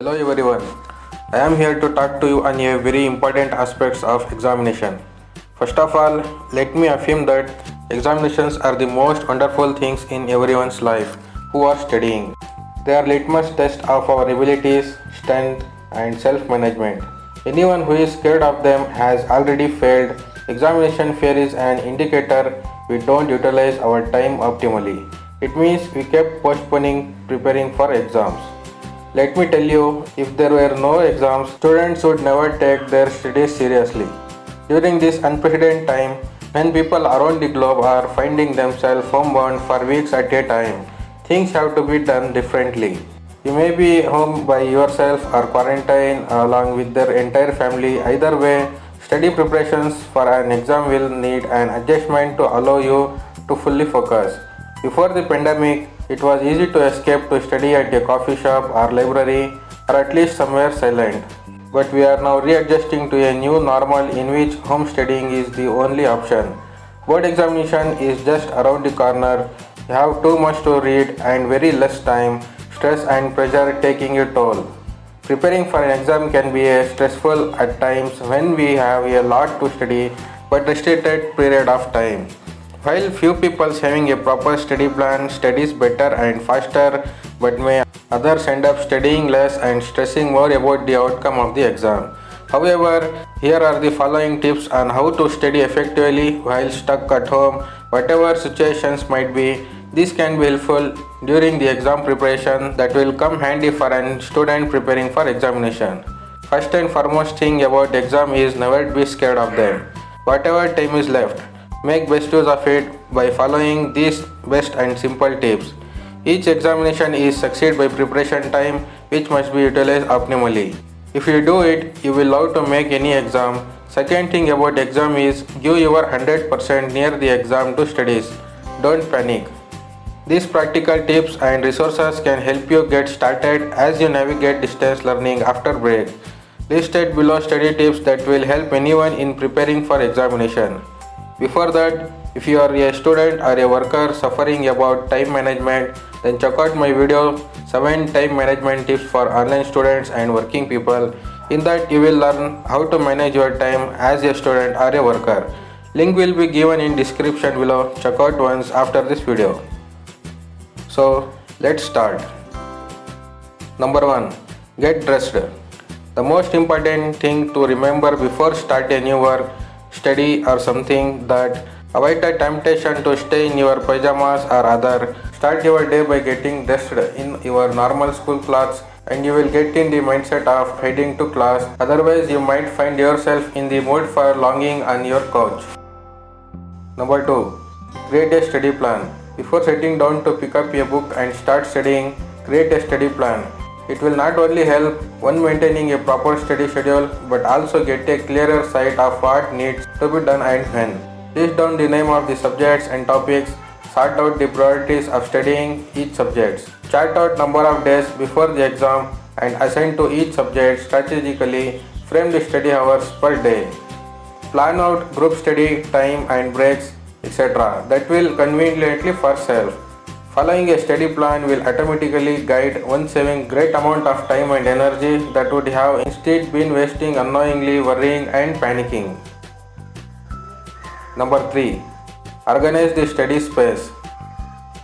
Hello everyone. I am here to talk to you on a very important aspects of examination. First of all, let me affirm that examinations are the most wonderful things in everyone's life who are studying. They are litmus test of our abilities, strength and self-management. Anyone who is scared of them has already failed. Examination fear is an indicator we don't utilize our time optimally. It means we kept postponing preparing for exams. Let me tell you, if there were no exams, students would never take their studies seriously. During this unprecedented time, when people around the globe are finding themselves homebound for weeks at a time, things have to be done differently. You may be home by yourself or quarantined along with their entire family. Either way, study preparations for an exam will need an adjustment to allow you to fully focus. Before the pandemic, it was easy to escape to study at a coffee shop or library or at least somewhere silent. But we are now readjusting to a new normal in which home studying is the only option. Board examination is just around the corner. You have too much to read and very less time. Stress and pressure taking a toll. Preparing for an exam can be stressful at times when we have a lot to study but restricted period of time. While few people having a proper study plan studies better and faster, but may others end up studying less and stressing more about the outcome of the exam. However, here are the following tips on how to study effectively while stuck at home. Whatever situations might be, this can be helpful during the exam preparation that will come handy for a student preparing for examination. First and foremost thing about exam is never be scared of them. Whatever time is left, make best use of it by following these best and simple tips. Each examination is succeed by preparation time which must be utilized optimally. If you do it, you will love to make any exam. Second thing about exam is give your 100% near the exam to studies. Don't panic. These practical tips and resources can help you get started as you navigate distance learning after break. Listed below study tips that will help anyone in preparing for examination. Before that, if you are a student or a worker suffering about time management, then check out my video 7 time management tips for online students and working people. In that you will learn how to manage your time as a student or a worker. Link will be given in description below. Check out once after this video. So let's start. Number 1. Get dressed. The most important thing to remember before start a new work, study or something that avoid the temptation to stay in your pajamas or other. Start your day by getting dressed in your normal school clothes and you will get in the mindset of heading to class. Otherwise you might find yourself in the mood for longing on your couch. Number 2. Create a study plan. Before sitting down to pick up a book and start studying, create a study plan. It will not only help one maintaining a proper study schedule but also get a clearer sight of what needs to be done and when. List down the name of the subjects and topics, sort out the priorities of studying each subject, chart out number of days before the exam and assign to each subject strategically, frame the study hours per day. Plan out group study time and breaks, etc. that will conveniently for self. Following a study plan will automatically guide one saving great amount of time and energy that would have instead been wasting unknowingly worrying and panicking. Number 3. Organize the study space.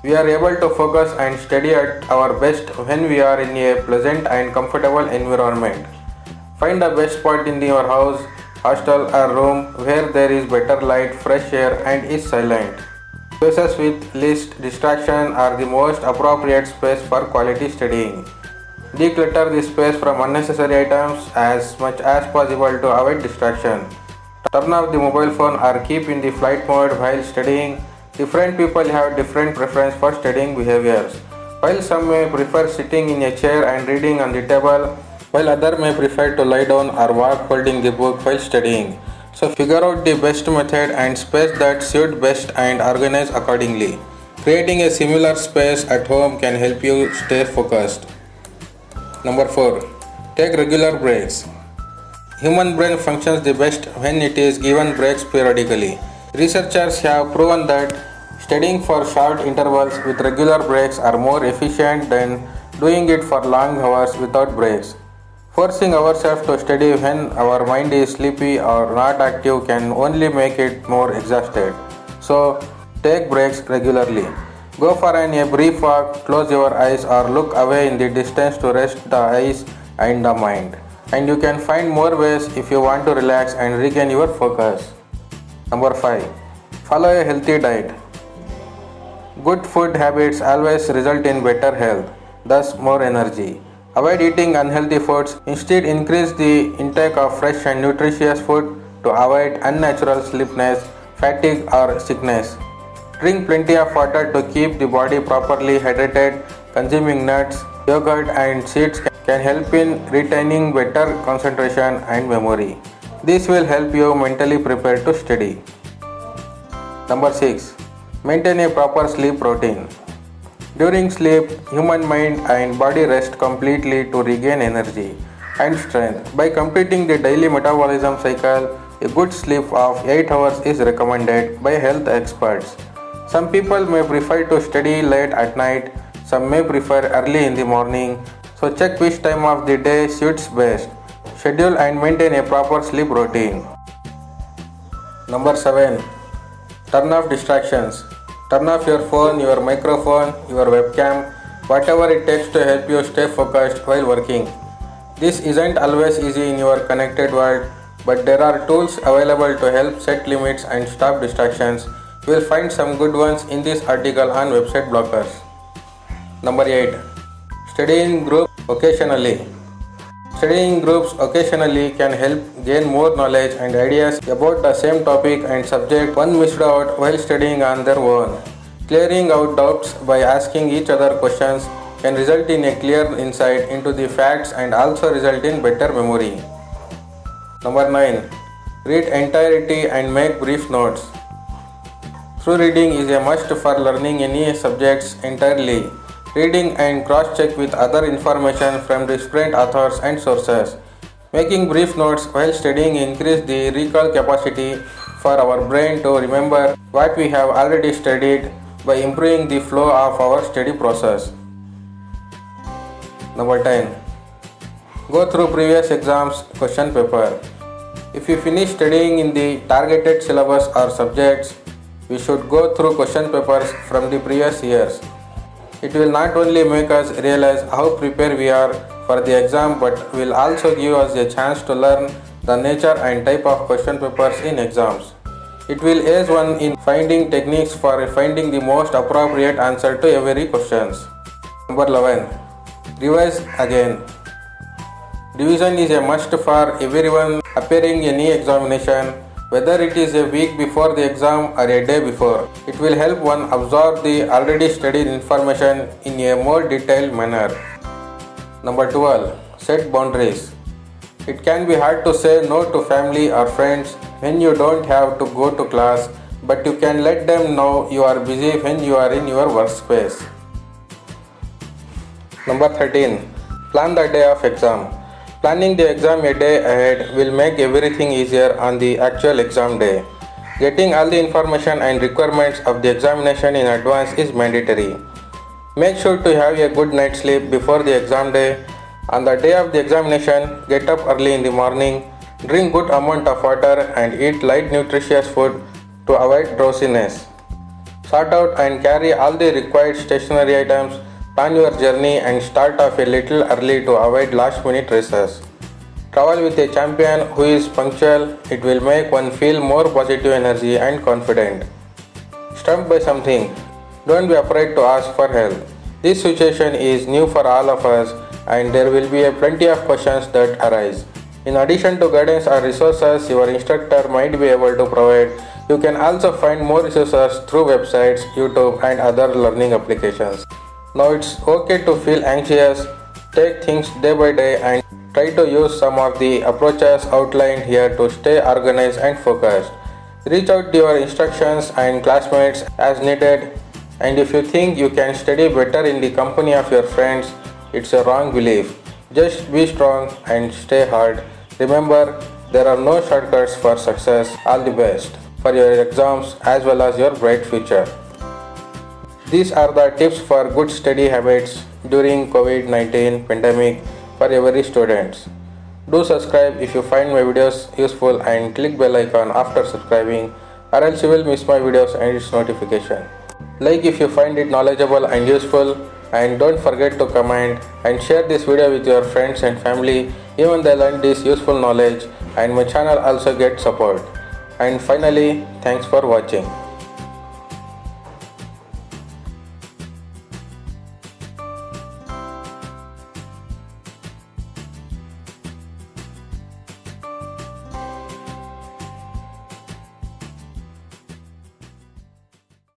We are able to focus and study at our best when we are in a pleasant and comfortable environment. Find the best spot in your house, hostel or room where there is better light, fresh air and is silent. Spaces with least distraction are the most appropriate space for quality studying. Declutter the space from unnecessary items as much as possible to avoid distraction. Turn off the mobile phone or keep in the flight mode while studying. Different people have different preference for studying behaviors. While some may prefer sitting in a chair and reading on the table, while others may prefer to lie down or walk holding the book while studying. So figure out the best method and space that suit best and organize accordingly. Creating a similar space at home can help you stay focused. Number 4. Take regular breaks. Human brain functions the best when it is given breaks periodically. Researchers have proven that studying for short intervals with regular breaks are more efficient than doing it for long hours without breaks. Forcing ourselves to study when our mind is sleepy or not active can only make it more exhausted. So, take breaks regularly. Go for a brief walk, close your eyes, or look away in the distance to rest the eyes and the mind. And you can find more ways if you want to relax and regain your focus. Number 5. Follow a healthy diet. Good food habits always result in better health, thus more energy. Avoid eating unhealthy foods. Instead, increase the intake of fresh and nutritious food to avoid unnatural sleepiness, fatigue, or sickness. Drink plenty of water to keep the body properly hydrated. Consuming nuts, yogurt, and seeds can help in retaining better concentration and memory. This will help you mentally prepare to study. Number 6. Maintain a proper sleep routine. During sleep, human mind and body rest completely to regain energy and strength. By completing the daily metabolism cycle, a good sleep of 8 hours is recommended by health experts. Some people may prefer to study late at night, some may prefer early in the morning, so check which time of the day suits best. Schedule and maintain a proper sleep routine. Number 7. Turn off distractions. Turn off your phone, your microphone, your webcam, whatever it takes to help you stay focused while working. This isn't always easy in your connected world, but there are tools available to help set limits and stop distractions. You will find some good ones in this article on website blockers. Number 8. Study in groups occasionally. Studying groups occasionally can help gain more knowledge and ideas about the same topic and subject one missed out while studying on their own. Clearing out doubts by asking each other questions can result in a clear insight into the facts and also result in better memory. Number 9. Read entirety and make brief notes. Through reading is a must for learning any subjects entirely. Reading and cross-check with other information from different authors and sources. Making brief notes while studying increase the recall capacity for our brain to remember what we have already studied by improving the flow of our study process. Number 10. Go through previous exams question paper. If you finish studying in the targeted syllabus or subjects, we should go through question papers from the previous years. It will not only make us realize how prepared we are for the exam but will also give us a chance to learn the nature and type of question papers in exams. It will aid one in finding techniques for finding the most appropriate answer to every question. Number 11. Revise again. Revision is a must for everyone appearing in any examination, whether it is a week before the exam or a day before. It will help one absorb the already studied information in a more detailed manner. Number 12. Set boundaries. It can be hard to say no to family or friends when you don't have to go to class, but you can let them know you are busy when you are in your workspace. Number 13. Plan the day of exam. Planning the exam a day ahead will make everything easier on the actual exam day. Getting all the information and requirements of the examination in advance is mandatory. Make sure to have a good night's sleep before the exam day. On the day of the examination, get up early in the morning, drink good amount of water and eat light nutritious food to avoid drowsiness. Sort out and carry all the required stationery items. Plan your journey and start off a little early to avoid last minute races. Travel with a champion who is punctual. It will make one feel more positive energy and confident. Stumped by something. Don't be afraid to ask for help. This situation is new for all of us and there will be plenty of questions that arise. In addition to guidance or resources your instructor might be able to provide, you can also find more resources through websites, YouTube and other learning applications. Now it's okay to feel anxious. Take things day by day and try to use some of the approaches outlined here to stay organized and focused. Reach out to your instructions and classmates as needed, and if you think you can study better in the company of your friends, it's a wrong belief. Just be strong and stay hard. Remember, there are no shortcuts for success. All the best for your exams as well as your bright future. These are the tips for good study habits during COVID-19 pandemic for every student. Do subscribe if you find my videos useful and click bell icon after subscribing, or else you will miss my videos and its notification. Like if you find it knowledgeable and useful, and don't forget to comment and share this video with your friends and family. Even they learn this useful knowledge and my channel also gets support. And finally, thanks for watching.